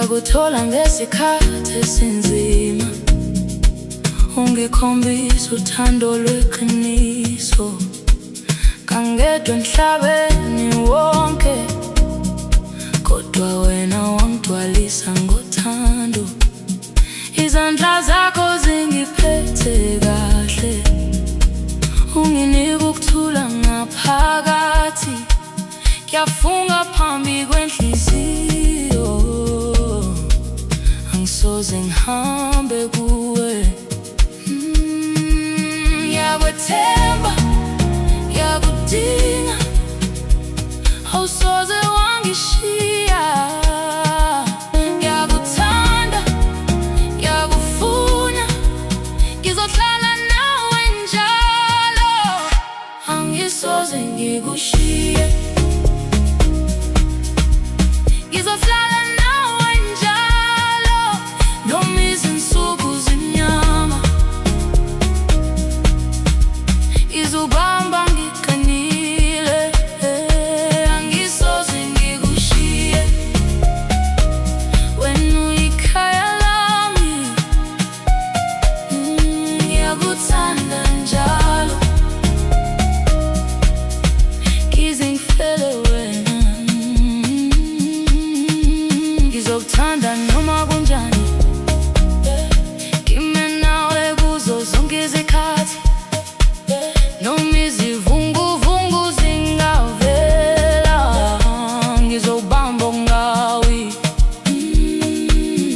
ngiyakuthola ngesikhathi esinzima, ungikhombisa uthando lweqiniso. Kangedwa emhlabeni wonke, kodwa wena wangigcwalisa ngothando. Izandla zakho zingiphethe kahle, unginika ukuthula ngaphakathi. Ngiyafunga phambi kwenhliziyo, angisoze ngihambe kuwe. Ngiyakwethemba, ngiyakudinga, awusoze wangishiya. Ngiyakuthanda, ngiyakufuna, ngizohlala nawe njalo. Angisoze ngikushiye, ngizohlala nawe njalo. Noma izinsuku zimnyama, ngizobamba ngiqinile. Angisoze ngikushiye, wena uyikhaya lami. Ngiyakuthanda njalo, ngize ngifele wena. Ngizokuthanda noma kunjani, ngime nawe kuzo zonke izikhathi. Noma izivunguvungu zingavela, ngizobamba ungawi.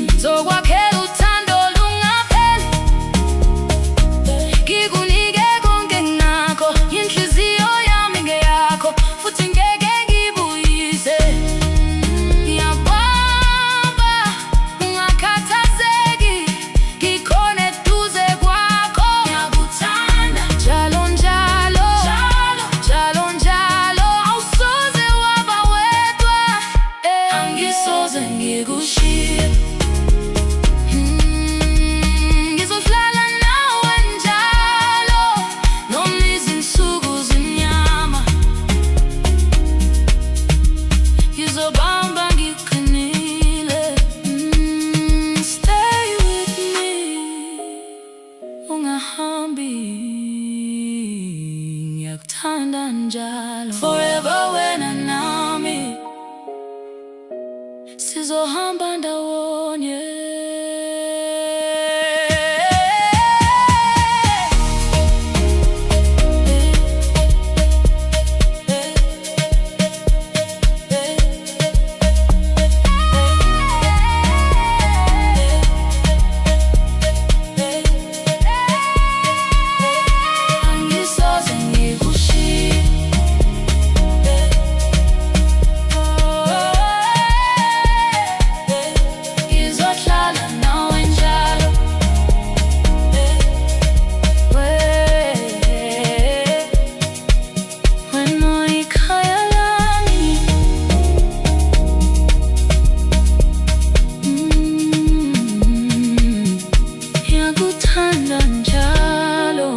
Ngizokwakhela uthando olungapheli, ngikunike konke enginakho. Inhliziyo yami ngeyakho, futhi ngeke ngibuyise. Ngiyabamba, ungakhathazeki, ngikhona eduze kwakho. Ngiyakuthanda njalo njalo, njalo njalo, awusoze waba wedwa. Angisoze ngikushiye, ngizohlala nawe njalo. Noma izinsuku zimnyama, ngizobamba ngiqinile. Stay with me, ungahambi. Ngiyakuthanda njalo, forever wena nami, sizohamba ndawonye. Angisoze ngikushiye, ngizohlala nawe njalo. Wena uyikhaya lami. Ngiyakuthanda njalo.